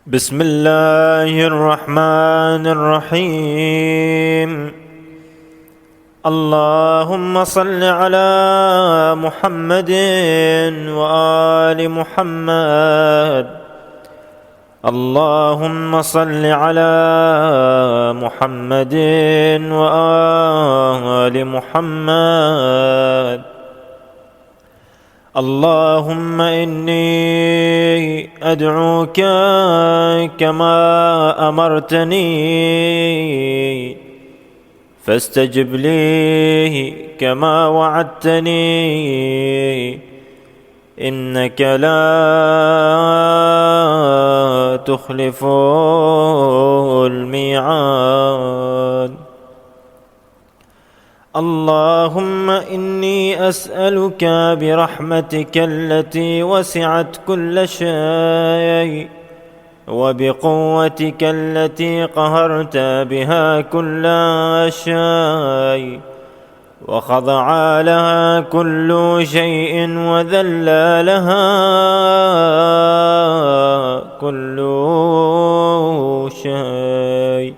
بسم الله الرحمن الرحيم. اللهم صل على محمد وآل محمد. اللهم صل على محمد وآل محمد. اللهم إني أدعوك كما أمرتني فاستجب لي كما وعدتني إنك لا تخلف الميعاد. اللهم إني أسألك برحمتك التي وسعت كل شيء وبقوتك التي قهرت بها كل شيء وخضع لها كل شيء وذل لها كل شيء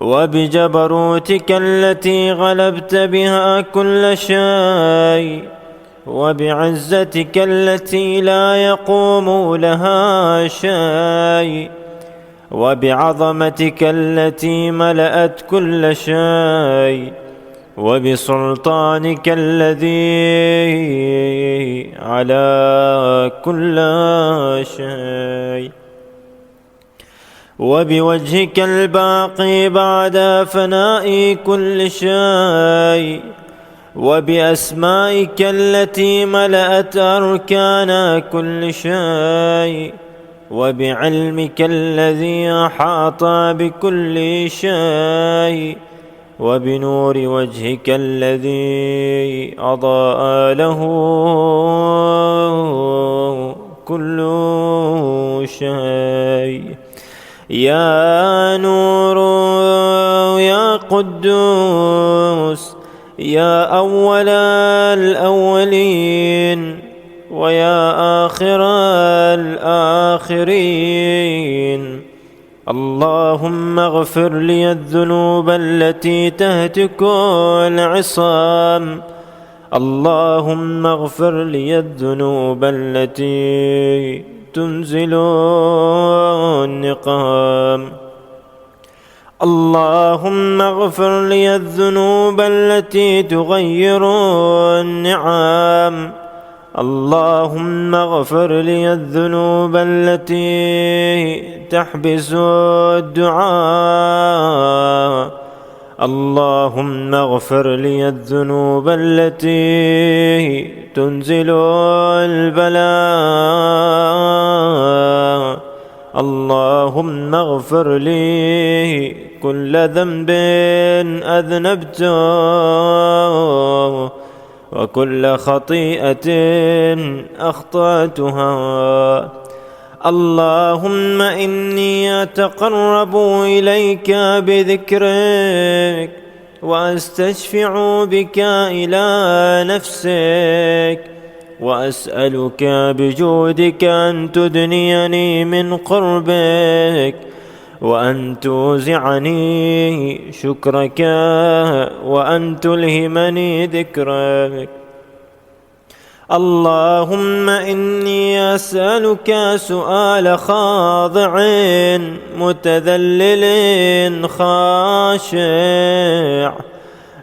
وبجبروتك التي غلبت بها كل شيء وبعزتك التي لا يقوم لها شيء وبعظمتك التي ملأت كل شيء وبسلطانك الذي على كل شيء وبوجهك الباقي بعد فناء كل شيء وبأسمائك التي ملأت أركان كل شيء وبعلمك الذي أحاط بكل شيء وبنور وجهك الذي أضاء له كل شيء. يا نور يا قدوس يا أول الأولين ويا آخر الآخرين. اللهم اغفر لي الذنوب التي تهتك العصام. اللهم اغفر لي الذنوب التي تنزل النقام. اللهم اغفر لي الذنوب التي تغير النعم. اللهم اغفر لي الذنوب التي تحبس الدعاء. اللهم اغفر لي الذنوب التي تنزل البلاء. اللهم اغفر لي كل ذنب أذنبته وكل خطيئة أخطأتها. اللهم إني أتقرب إليك بذكرك وأستشفع بك إلى نفسك وأسألك بجودك أن تدنيني من قربك وأن توزعني شكرك وأن تلهمني ذكرك. اللهم إني أسألك سؤال خاضع متذلل خاشع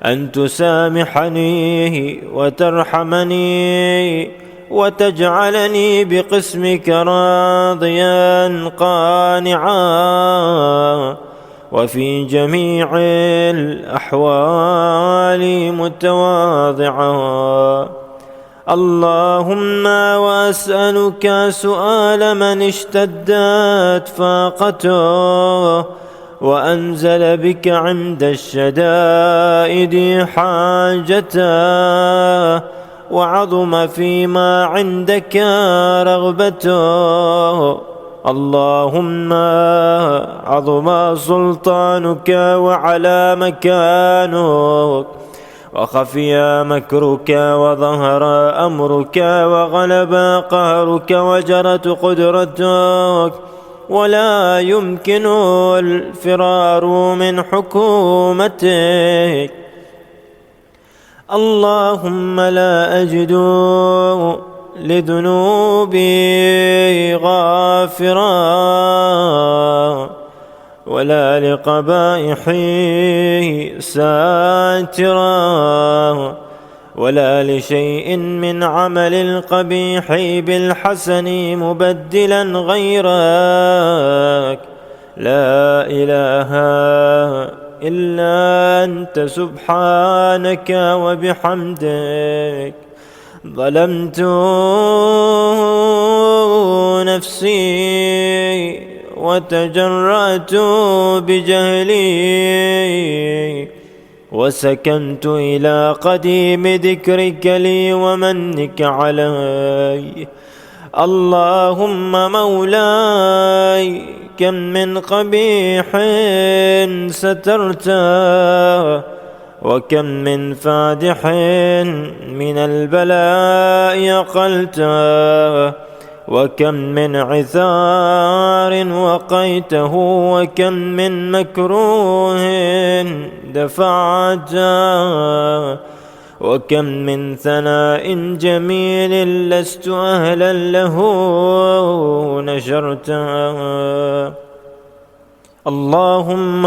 أن تسامحني وترحمني وتجعلني بقسمك راضيا قانعا وفي جميع الأحوال متواضعا. اللهم وأسألك سؤال من اشتدت فاقته وأنزل بك عند الشدائد حاجته وعظم فيما عندك رغبته. اللهم عظم سلطانك وعلى مكانك وخفي مكرك وظهر أمرك وغلب قهرك وجرت قدرتك ولا يمكن الفرار من حكومتك. اللهم لا أجد لذنوبي غافرا ولا لقبائحي ساترا ولا لشيء من عمل القبيح بالحسن مبدلا غيرك. لا إله إلا أنت سبحانك وبحمدك. ظلمت نفسي وتجرأت بجهلي وسكنت إلى قديم ذكرك لي ومنك علي. اللهم مولاي كم من قبيح سترته وكم من فادح من البلاء قلته وكم من عثار وقيته وكم من مكروه دفعته وكم من ثناء جميل لست أهلا له نشرته. اللهم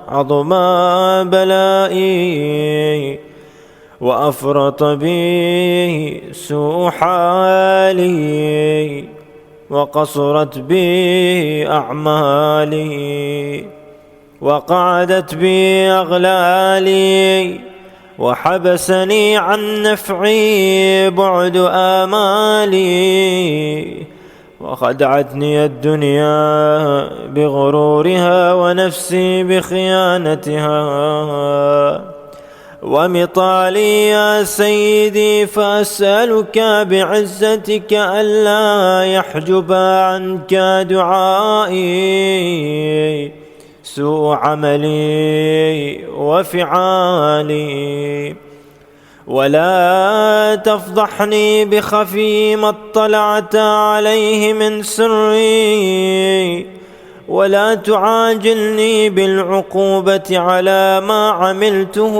عظم بلائي وأفرط بي سوء حالي وقصرت بي أعمالي وقعدت بي أغلالي وحبسني عن نفعي بعد آمالي وخدعتني الدنيا بغرورها ونفسي بخيانتها. ومطالي يا سيدي فأسألك بعزتك ألا يحجب عنك دعائي سوء عملي وفعالي ولا تفضحني بخفي ما اطلعت عليه من سري ولا تعاجلني بالعقوبة على ما عملته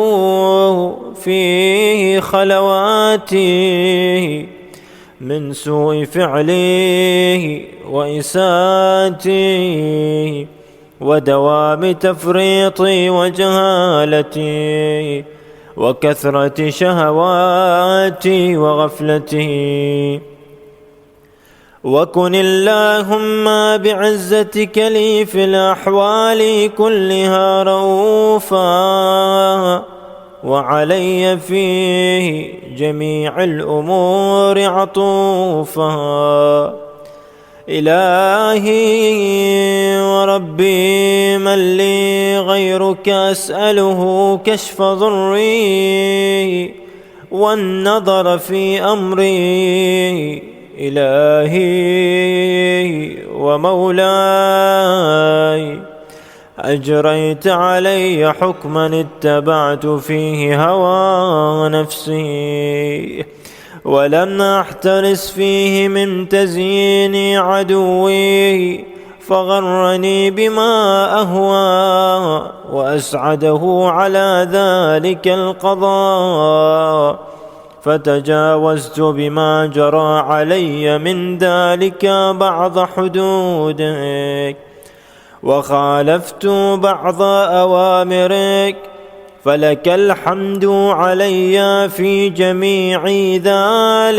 في خلواتي من سوء فعلي وإساءتي ودوام تفريطي وجهالتي وكثرة شهواتي وغفلتي. وكن اللهم بعزتك لي في الأحوال كلها رؤوفا وعلي في جميع الأمور عطوفا. إلهي وربي من لي غيرك أسأله كشف ضري والنظر في أمري. إلهي ومولاي أجريت علي حكما اتبعت فيه هوى نفسي ولم أحترس فيه من تزيين عدوي فغرني بما أهوى وأسعده على ذلك القضاء فتجاوزت بما جرى علي من ذلك بعض حدودك وخالفت بعض أوامرك فلك الحمد علي في جميع ذلك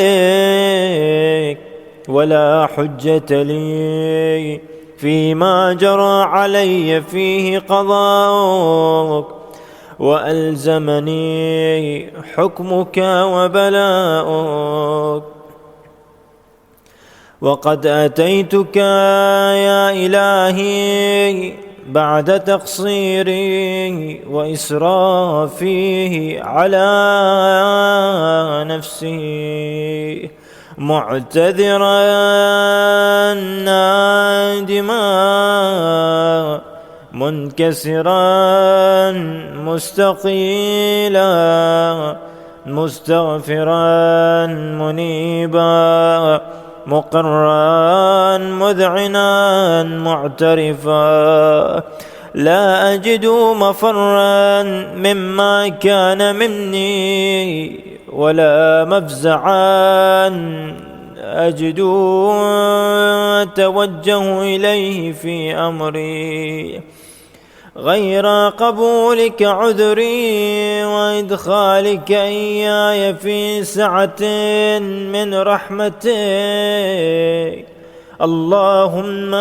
ولا حجة لي فيما جرى علي فيه قضاؤك وألزمني حكمك وبلاؤك. وقد أتيتك يا إلهي بعد تقصيري وإسرافي على نفسي معتذرا نادما منكسرا مستقيلا مستغفرا منيبا مقرا مذعنا معترفا، لا أجد مفرا مما كان مني، ولا مفزعا أجد أتوجه إليه في أمري، غير قبولك عذري وإدخالك إياي في سعة من رحمتك. اللهم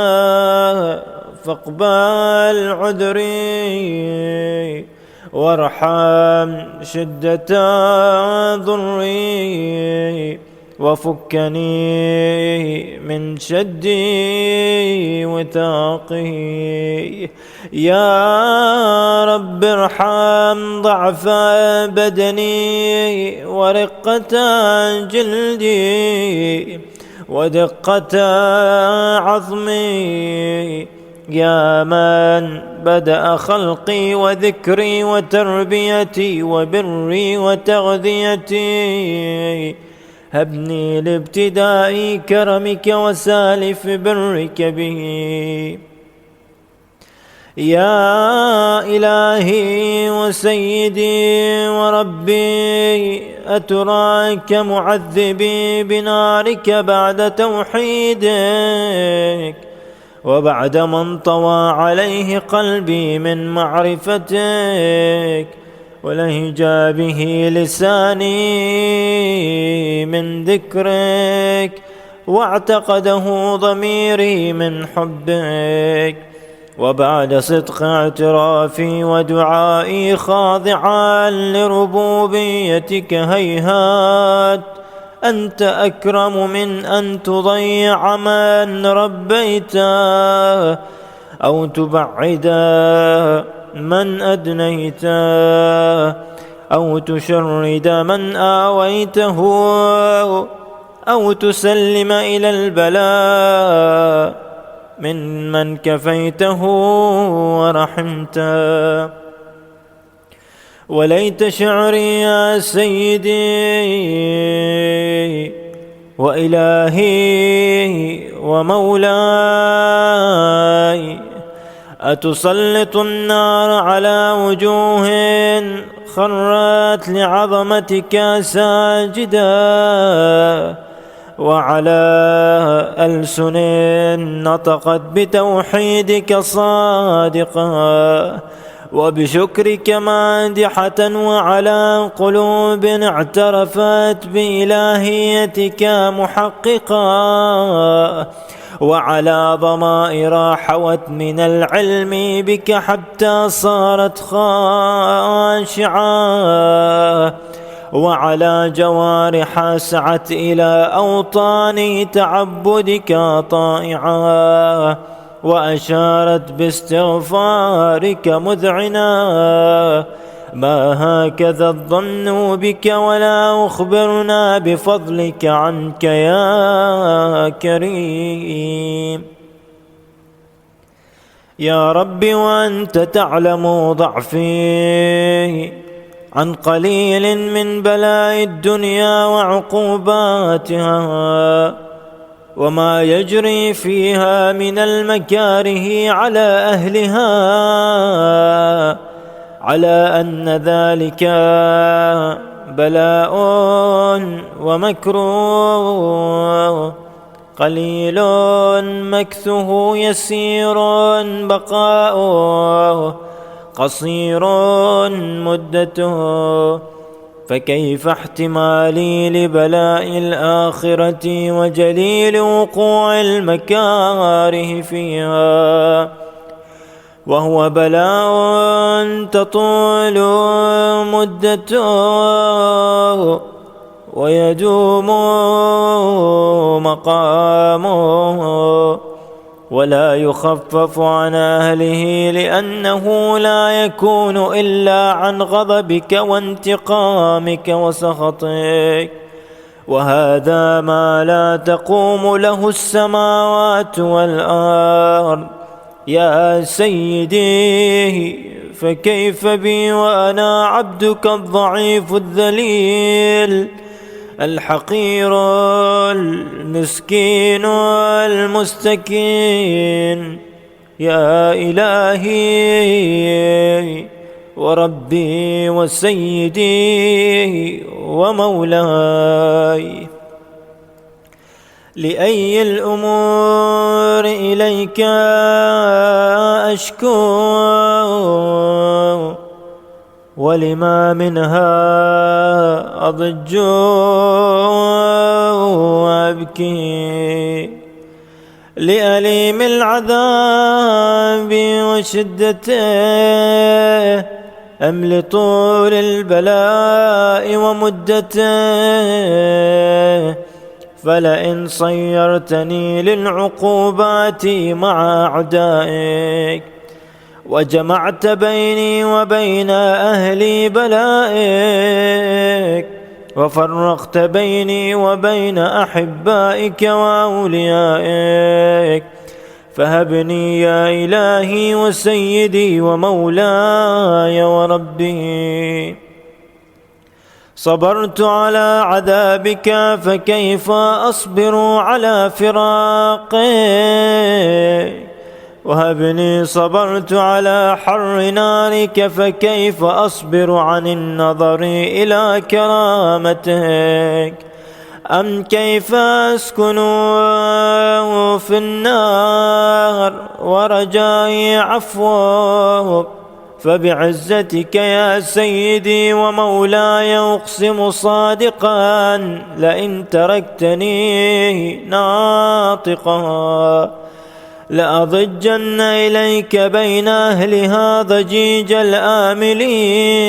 فاقبل عذري وارحم شدة ضري، وفكني من شد وثاقه. يا رب ارحم ضعف بدني ورقة جلدي ودقة عظمي، يا من بدأ خلقي وذكري وتربيتي وبري وتغذيتي، هبني لابتداء كرمك وسالف برك به. يا إلهي وسيدي وربي، أتراك معذبي بنارك بعد توحيدك، وبعد ما انطوى عليه قلبي من معرفتك، ولهجا به لساني من ذكرك، واعتقده ضميري من حبك، وبعد صدق اعترافي ودعائي خاضعا لربوبيتك، هيهات أنت أكرم من أن تضيع من ربيته، أو تبعد من أدنيته، أو تشرد من آويته، أو تسلم إلى البلاء من كفيته ورحمته. وليت شعري يا سيدي وإلهي ومولاي، أتسلط النار على وجوه خرت لعظمتك ساجدا، وعلى ألسن نطقت بتوحيدك صادقا، وبشكرك مادحة، وعلى قلوب اعترفت بإلهيتك محققا، وعلى ضمائر حوت من العلم بك حتى صارت خاشعة، وعلى جوارح سعت إلى أوطان تعبدك طائعة، وأشارت باستغفارك مذعنا. ما هكذا الظن بك، ولا أخبرنا بفضلك عنك يا كريم. يا رب وأنت تعلم ضعفي عن قليل من بلاء الدنيا وعقوباتها، وما يجري فيها من المكاره على أهلها، على أن ذلك بلاء ومكروه، قليل مكثه يسير بقاؤه، قصير مدته. فكيف احتمالي لبلاء الآخرة وجليل وقوع المكاره فيها، وهو بلاء تطول مدته ويدوم مقامه، ولا يخفف عن أهله، لأنه لا يكون إلا عن غضبك وانتقامك وسخطك، وهذا ما لا تقوم له السماوات والأرض. يا سيدي، فكيف بي وأنا عبدك الضعيف الذليل، الحقير المسكين المستكين. يا إلهي وربي وسيدي ومولاي، لأي الأمور إليك أشكو، ولما منها أضج وأبكي، لأليم العذاب وشدته أم لطول البلاء ومدته؟ فلئن صيرتني للعقوبات مع أعدائك، وجمعت بيني وبين أهل بلائك، وفرقت بيني وبين أحبائك وأوليائك، فهبني يا إلهي وسيدي ومولاي وربي. صبرت على عذابك فكيف أصبر على فراقك، وهبني صبرت على حر نارك فكيف أصبر عن النظر إلى كرامتك. أم كيف أسكن في النار ورجائي عفوك، فبعزتك يا سيدي ومولاي أقسم صادقا لئن تركتني ناطقا لأضجن إليك بين أهلها ضجيج الآملين،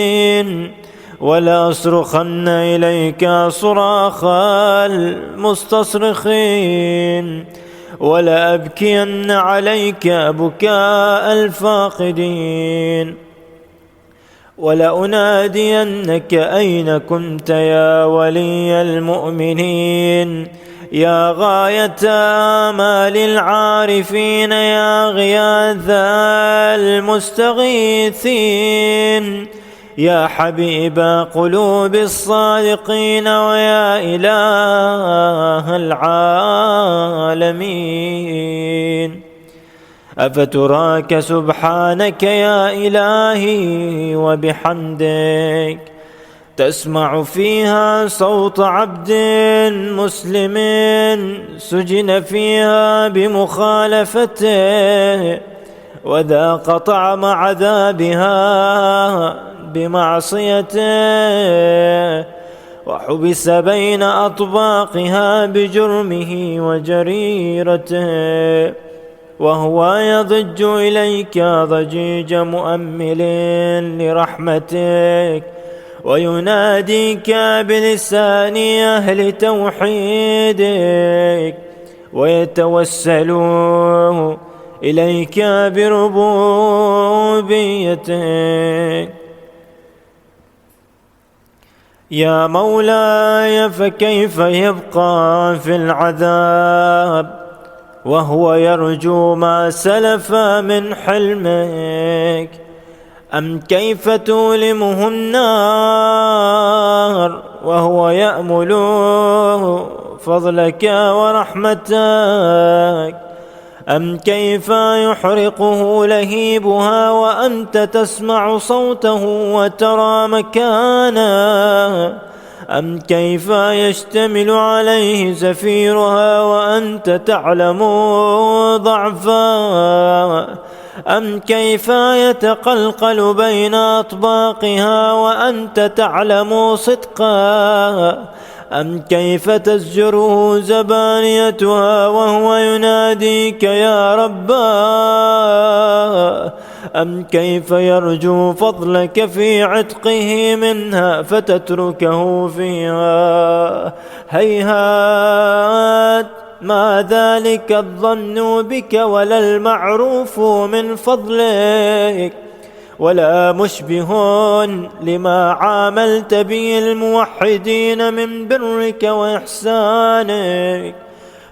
ولأصرخن إليك صراخ المستصرخين، ولأبكين عليك بكاء الفاقدين، ولأنادينك أين كنت يا ولي المؤمنين، يا غاية آمال العارفين، يا غياث المستغيثين، يا حبيب قلوب الصادقين، ويا إله العالمين. أفتراك سبحانك يا إلهي وبحمدك تسمع فيها صوت عبد مسلم سجن فيها بمخالفته، وذاق طعم عذابها بمعصيته، وحبس بين أطباقها بجرمه وجريرته، وهو يضج إليك ضجيج مؤمل لرحمتك، ويناديك بلسان أهل توحيدك، ويتوسل إليك بربوبيتك. يا مولاي فكيف يبقى في العذاب وهو يرجو ما سلف من حلمك؟ أم كيف تؤلمه النار وهو يأمل فضلك ورحمتك؟ أم كيف يحرقه لهيبها وأنت تسمع صوته وترى مكانه؟ أم كيف يشتمل عليه زفيرها وأنت تعلم ضعفا؟ أم كيف يتقلقل بين أطباقها وأنت تعلم صدقا؟ أم كيف تزجره زبانيتها وهو يناديك يا ربا؟ أم كيف يرجو فضلك في عتقه منها فتتركه فيها؟ هيهات ما ذلك الظن بك ولا المعروف من فضلك، ولا مشبه لما عاملت به الموحدين من برك وإحسانك،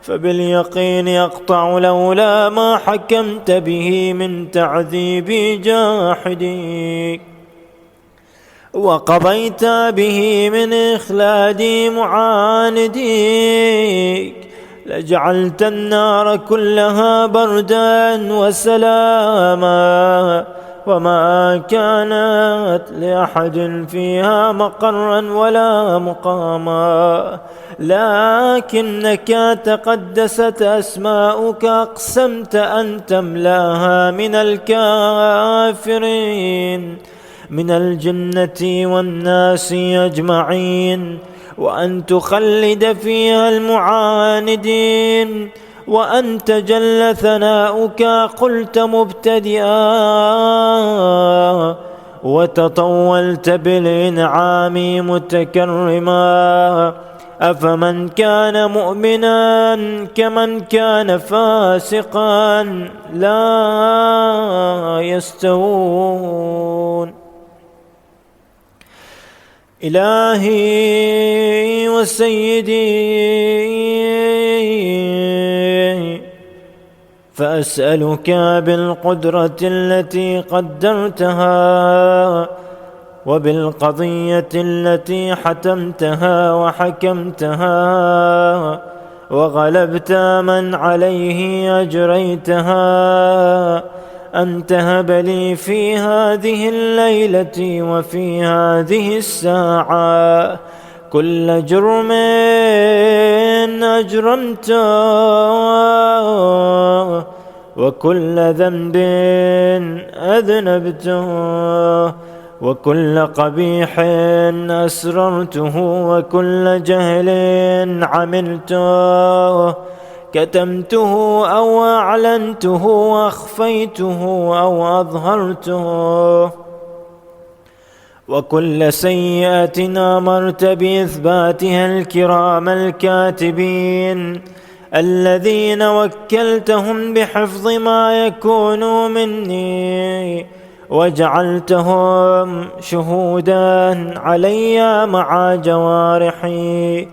فباليقين يقطع لولا ما حكمت به من تعذيب جاحديك. وقضيت به من إخلاد معانديك لجعلت النار كلها بردا وسلاما، وما كانت لأحد فيها مقرا ولا مقاما، لكنك تقدست أسماؤك أقسمت أن تملاها من الكافرين من الجنة والناس أجمعين، وأن تخلد فيها المعاندين، وأنت جل ثناؤك قلت مبتدئا وتطولت بالإنعام متكرما، أفمن كان مؤمنا كمن كان فاسقا لا يستوون. إلهي وسيدي فأسألك بالقدرة التي قدرتها وبالقضية التي حتمتها وحكمتها وغلبت من عليه أجريتها، أن تهب لي في هذه الليلة وفي هذه الساعة كل جرم أجرمته وكل ذنب أذنبته وكل قبيح أسررته وكل جهل عملته كتمته أو أعلنته وأخفيته أو أظهرته، وكل سيئة أمرت بإثباتها الكرام الكاتبين الذين وكلتهم بحفظ ما يكون مني وجعلتهم شهودا علي مع جوارحي،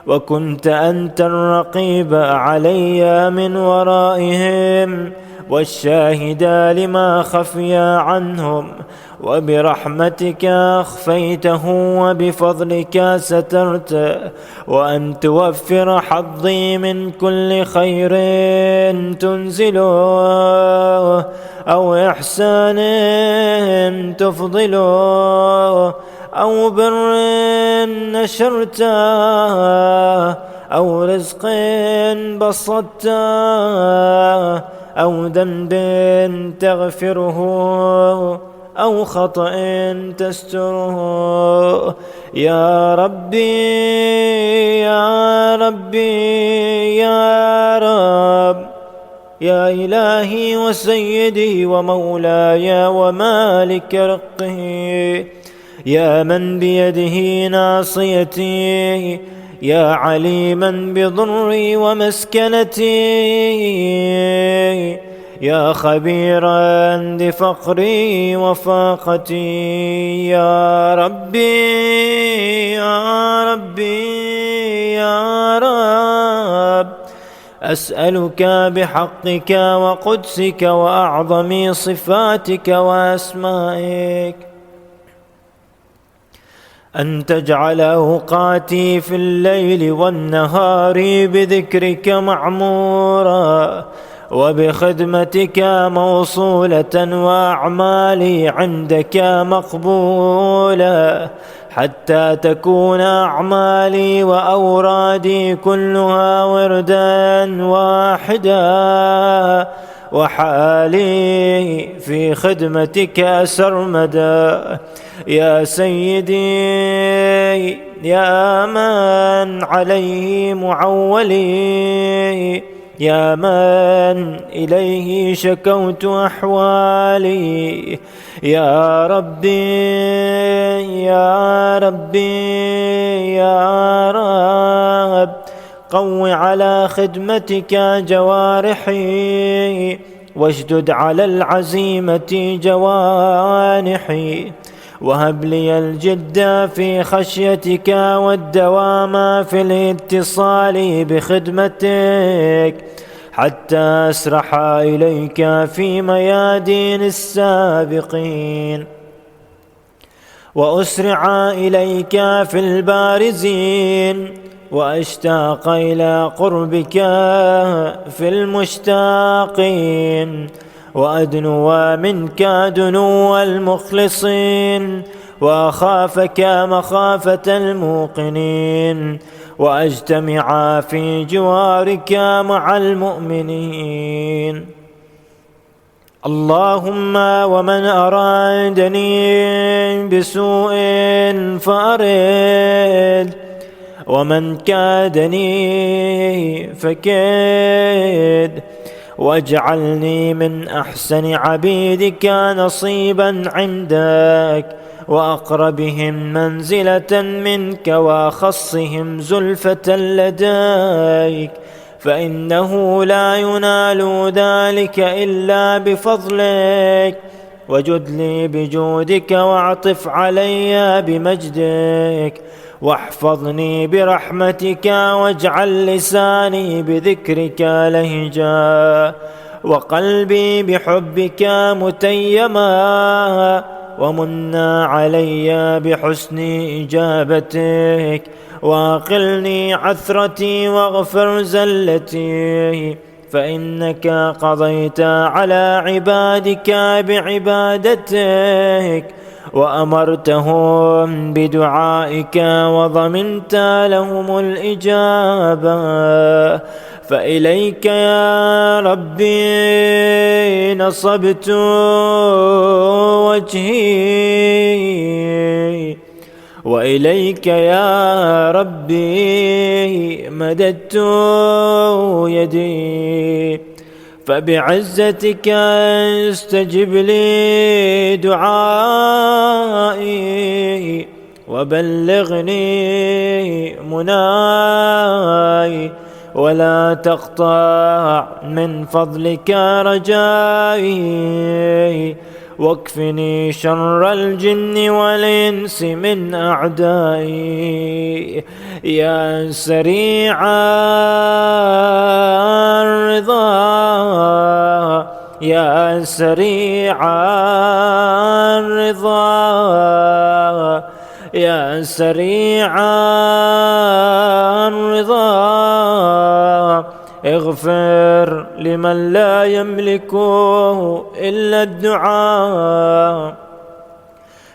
وكنت أنت الرقيب علي من ورائهم والشاهد لما خفي عنهم، وبرحمتك أخفيته وبفضلك سترته، وأن توفر حظي من كل خير تنزله أو إحسان تفضله أو بر نشرته أو رزق بسطته أو ذنب تغفره أو خطأ تستره. يا ربي يا ربي يا رب، يا إلهي وسيدي ومولاي ومالك رقه، يا من بيده ناصيتي، يا عليما بضري ومسكنتي، يا خبيرا بفقري وفاقتي. يا ربي يا ربي يا رب، أسألك بحقك وقدسك وأعظم صفاتك وأسمائك أن تجعل أوقاتي في الليل والنهار بذكرك معمورا وبخدمتك موصولة وأعمالي عندك مقبولة، حتى تكون أعمالي وأورادي كلها وردا واحدا، وحالي في خدمتك سرمدا. يا سيدي يا من عليه معولي، يا من إليه شكوت أحوالي، يا ربي يا ربي يا رب، قو على خدمتك جوارحي واشدد على العزيمة جوانحي، وهب لي الجد في خشيتك والدوام في الاتصال بخدمتك، حتى أسرح إليك في ميادين السابقين. وأسرع إليك في البارزين، وأشتاق إلى قربك في المشتاقين، وأدنو منك دنو المخلصين، وأخافك مخافة الموقنين، وأجتمع في جوارك مع المؤمنين. اللهم ومن أرادني بسوء فأرد، ومن كادني فكد، واجعلني من أحسن عبيدك نصيبا عندك، وأقربهم منزلة منك، وأخصهم زلفة لديك، فإنه لا ينال ذلك إلا بفضلك. وجد لي بجودك، واعطف علي بمجدك، واحفظني برحمتك، واجعل لساني بذكرك لهجا، وقلبي بحبك متيما، ومنا علي بحسن إجابتك، واقلني عثرتي واغفر زلتي، فإنك قضيت على عبادك بعبادتك، وأمرتهم بدعائك، وضمنت لهم الإجابة. فإليك يا ربي نصبت وجهي، وإليك يا ربي مددت يدي، فبعزتك استجب لي دعائي، وبلغني مناي، ولا تقطع من فضلك رجائي، واكفني شر الجن والإنس من أعدائي. يا سريع الرضا، يا سريع الرضا، يا سريع الرضا، اغفر لمن لا يملكه إلا الدعاء،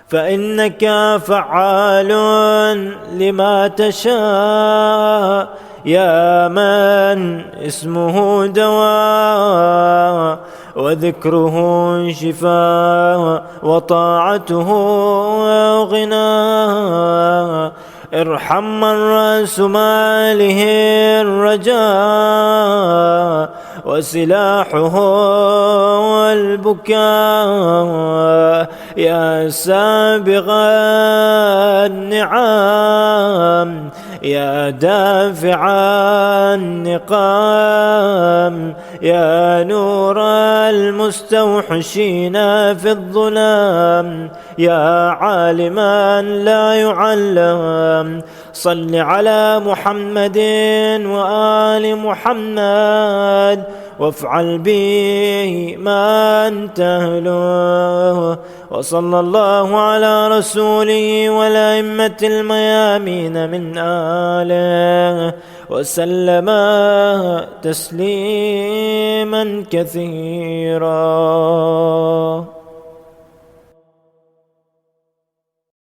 فإنك فعال لما تشاء، يا من اسمه دواء، وذكره شفاء، وطاعته غنى. ارحم من رأس ماله الرجاء، وسلاحه البكاء، يا سابغ النعم، يا دافع النقام، يا نور المستوحشين في الظلام، يا عالما لا يعلم. صل على محمد وآل محمد، وافعل به ما أنت أهله. وصلى الله على رسوله والأئمة الميامين من آله، وسلم تسليما كثيرا.